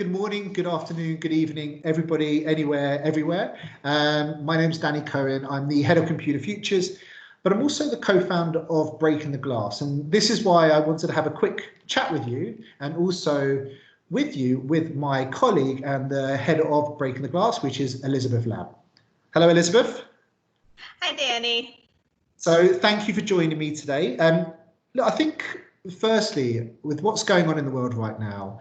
Good morning, good afternoon, good evening, everybody, anywhere, everywhere. My name's Danny Cohen. I'm the head of Computer Futures, but I'm also the co-founder of Breaking the Glass. And this is why I wanted to have a quick chat with you and also with my colleague and the head of Breaking the Glass, which is Elizabeth Lam. Hello, Elizabeth. Hi, Danny. So thank you for joining me today. Look, I think firstly, with what's going on in the world right now,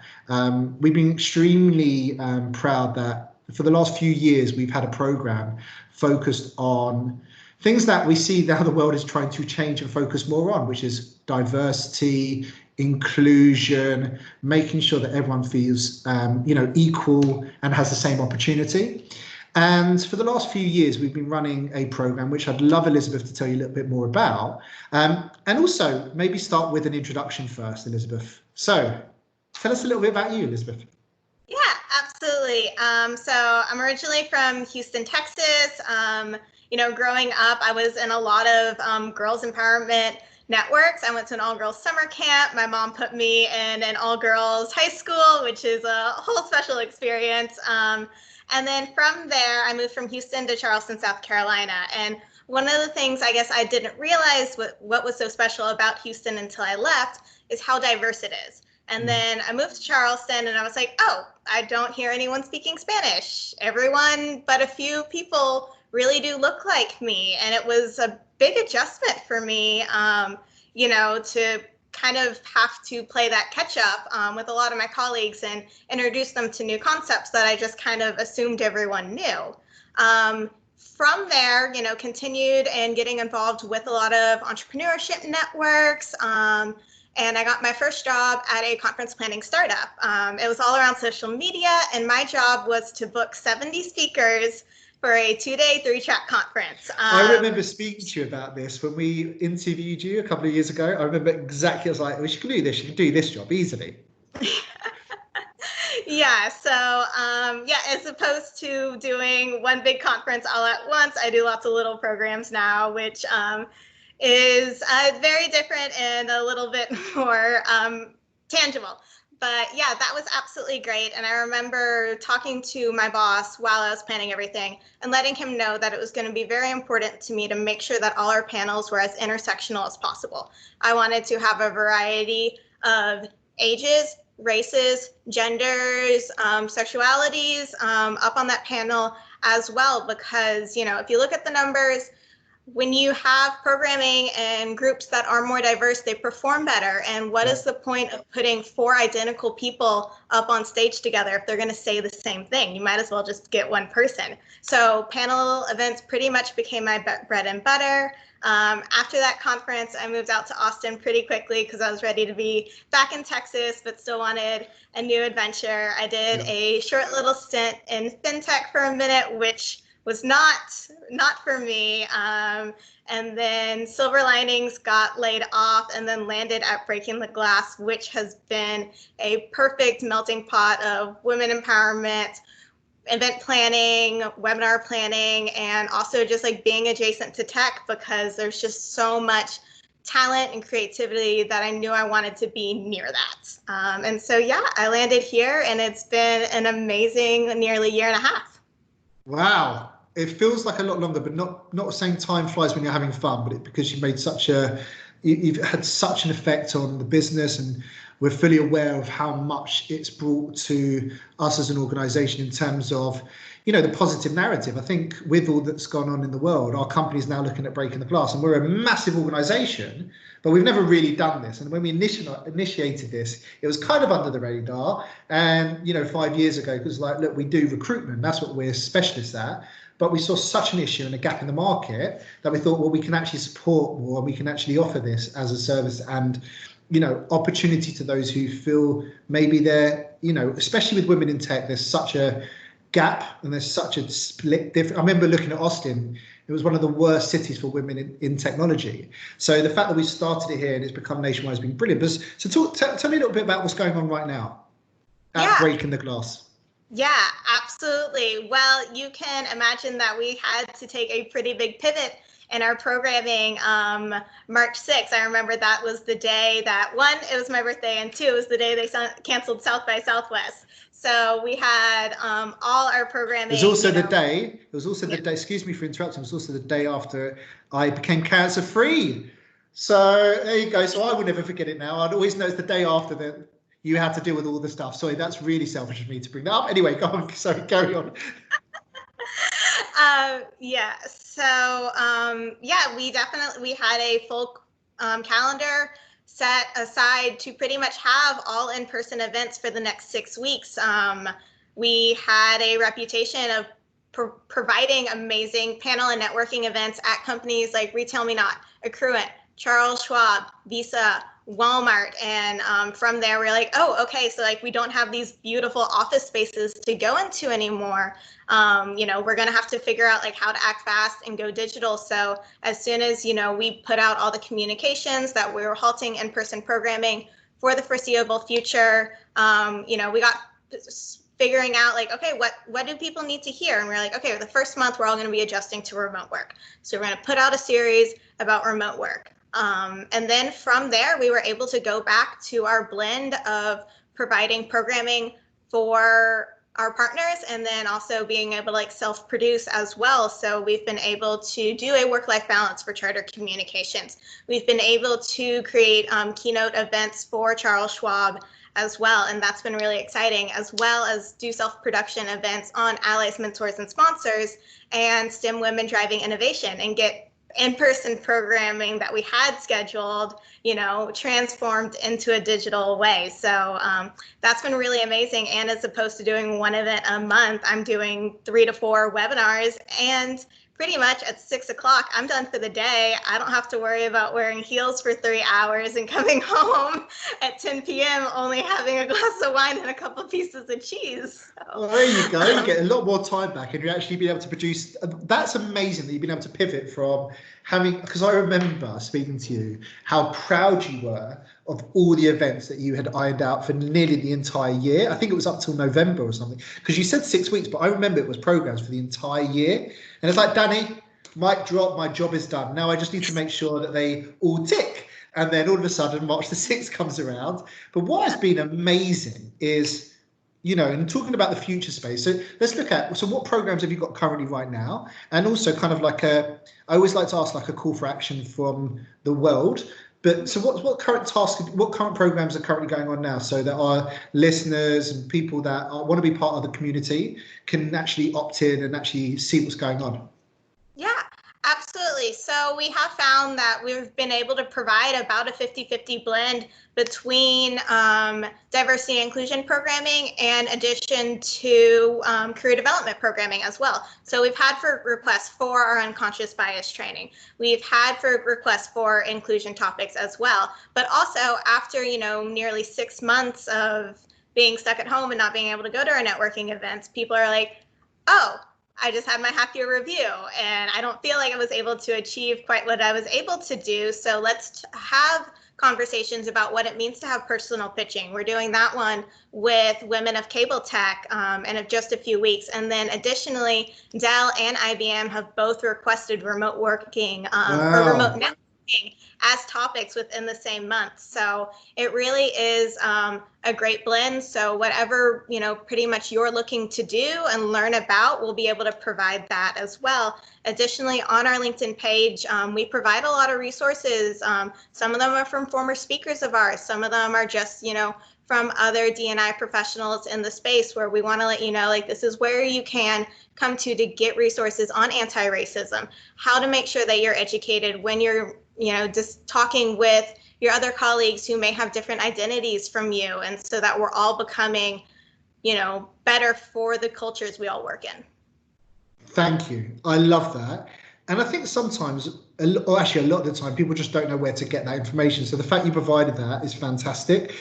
we've been extremely proud that for the last few years, we've had a program focused on things that we see now the world is trying to change and focus more on, which is diversity, inclusion, making sure that everyone feels, equal and has the same opportunity. And for the last few years, we've been running a program, which I'd love Elizabeth to tell you a little bit more about. And also maybe start with an introduction first, Elizabeth. So tell us a little bit about you, Elizabeth. Yeah, absolutely. So I'm originally from Houston, Texas. Growing up, I was in a lot of girls empowerment networks. I went to an all-girls summer camp. My mom put me in an all-girls high school, which is a whole special experience. And then from there, I moved from Houston to Charleston, South Carolina. And one of the things I guess I didn't realize what was so special about Houston until I left is how diverse it is. And then I moved to Charleston and I was like, oh, I don't hear anyone speaking Spanish. Everyone but a few people really do look like me. And it was a big adjustment for me, to kind of have to play that catch up with a lot of my colleagues and introduce them to new concepts that I just kind of assumed everyone knew. From there, continued and getting involved with a lot of entrepreneurship networks. And I got my first job at a conference planning startup. It was all around social media, and my job was to book 70 speakers for a 2-day, 3-track conference. I remember speaking to you about this when we interviewed you a couple of years ago. I remember exactly, I was like, well, she can do this, she can do this job easily. Yeah, so as opposed to doing one big conference all at once, I do lots of little programs now, which is very different and a little bit more tangible. But yeah, that was absolutely great. And I remember talking to my boss while I was planning everything and letting him know that it was going to be very important to me to make sure that all our panels were as intersectional as possible. I wanted to have a variety of ages, races, genders, sexualities up on that panel as well, because, if you look at the numbers, when you have programming and groups that are more diverse, they perform better. And what is the point of putting 4 identical people up on stage together if they're going to say the same thing? You might as well just get one person. So panel events pretty much became my bread and butter. After that conference, I moved out to Austin pretty quickly because I was ready to be back in Texas, but still wanted a new adventure. I did a short little stint in fintech for a minute, which was not for me. And then Silver Linings got laid off and then landed at Breaking the Glass, which has been a perfect melting pot of women empowerment, event planning, webinar planning, and also just like being adjacent to tech, because there's just so much talent and creativity that I knew I wanted to be near that. And so, yeah, I landed here and it's been an amazing nearly year and a half. Wow. It feels like a lot longer, but not saying time flies when you're having fun, but because you've made you've had such an effect on the business, and we're fully aware of how much it's brought to us as an organization in terms of, the positive narrative. I think with all that's gone on in the world, our company is now looking at Breaking the Glass, and we're a massive organization, but we've never really done this. And when we initiated this, it was kind of under the radar. And, 5 years ago, because look, we do recruitment, that's what we're specialists at. But we saw such an issue and a gap in the market that we thought, well, we can actually support more, and we can actually offer this as a service and, opportunity to those who feel maybe they're, especially with women in tech, there's such a gap and there's such a split different. I remember looking at Austin, it was one of the worst cities for women in technology. So the fact that we started it here and it's become nationwide has been brilliant. But so tell me a little bit about what's going on right now at Breaking the Glass. Yeah, absolutely. Well, you can imagine that we had to take a pretty big pivot And our programming, March 6th, I remember that was the day that, one, it was my birthday, and two, it was the day they canceled South by Southwest. So we had all our programming. It was also the day, excuse me for interrupting, it was also the day after I became cancer free. So there you go. So I will never forget it now. I'd always know it's the day after that you had to deal with all the stuff. Sorry, that's really selfish of me to bring that up. Anyway, go on. Sorry, carry on. Yeah. So we had a full calendar set aside to pretty much have all in-person events for the next 6 weeks. We had a reputation of providing amazing panel and networking events at companies like Retail Me Not, Accruent, Charles Schwab, Visa, Walmart. And from there, we're like, oh, okay, so like we don't have these beautiful office spaces to go into anymore. We're going to have to figure out like how to act fast and go digital. So as soon as, we put out all the communications that we were halting in-person programming for the foreseeable future, we got figuring out like, okay, what do people need to hear? And we're like, okay, the first month we're all going to be adjusting to remote work. So we're going to put out a series about remote work. And then from there, we were able to go back to our blend of providing programming for our partners and then also being able to like self-produce as well. So we've been able to do a work-life balance for Charter Communications. We've been able to create keynote events for Charles Schwab as well, and that's been really exciting, as well as do self-production events on allies, mentors, and sponsors, and STEM women driving innovation, and get in-person programming that we had scheduled, transformed into a digital way. So that's been really amazing. And as opposed to doing one event a month, I'm doing 3 to 4 webinars, and pretty much at 6 o'clock, I'm done for the day. I don't have to worry about wearing heels for 3 hours and coming home at 10 p.m. only having a glass of wine and a couple pieces of cheese. So, well, there you go. You get a lot more time back, and you actually be able to produce. That's amazing that you've been able to pivot from having, because I remember speaking to you, how proud you were of all the events that you had ironed out for nearly the entire year. I think it was up till November or something, because you said 6 weeks, but I remember it was programs for the entire year. And it's like, Danny, mic drop, my job is done. Now I just need to make sure that they all tick. And then all of a sudden, March the 6th comes around. But what has been amazing is, and talking about the future space. So let's look at, so what programs have you got currently right now? And also kind of like I always like to ask like a call for action from the world. But so what current programs are currently going on now, so that our listeners and people that want to be part of the community can actually opt in and actually see what's going on? Yeah, absolutely. So we have found that we've been able to provide about a 50-50 blend between diversity and inclusion programming in addition to career development programming as well. So we've had for requests for our unconscious bias training. We've had for requests for inclusion topics as well. But also after, nearly 6 months of being stuck at home and not being able to go to our networking events, people are like, oh, I just had my half year review and I don't feel like I was able to achieve quite what I was able to do. So let's have conversations about what it means to have personal pitching. We're doing that one with Women of Cable Tech in just a few weeks. And then additionally, Dell and IBM have both requested remote working or remote networking as topics within the same month. So it really is a great blend. So whatever, pretty much you're looking to do and learn about, we'll be able to provide that as well. Additionally, on our LinkedIn page, we provide a lot of resources. Some of them are from former speakers of ours. Some of them are just, from other D&I professionals in the space, where we want to let you know, like, this is where you can come to get resources on anti-racism, how to make sure that you're educated when you're just talking with your other colleagues who may have different identities from you, and so that we're all becoming, better for the cultures we all work in. Thank you. I love that. And I think sometimes, or actually a lot of the time, people just don't know where to get that information. So the fact you provided that is fantastic.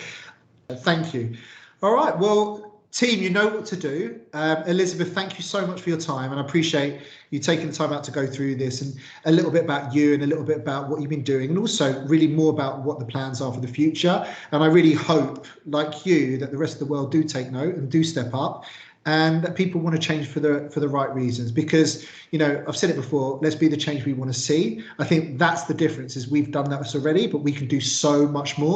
Thank you. All right. Well, team, you know what to do. Elizabeth, thank you so much for your time, and I appreciate you taking the time out to go through this, and a little bit about you and a little bit about what you've been doing, and also really more about what the plans are for the future. And I really hope, like you, that the rest of the world do take note and do step up and that people want to change for the right reasons. Because, you know, I've said it before, let's be the change we want to see. I think that's the difference, is we've done that already, but we can do so much more.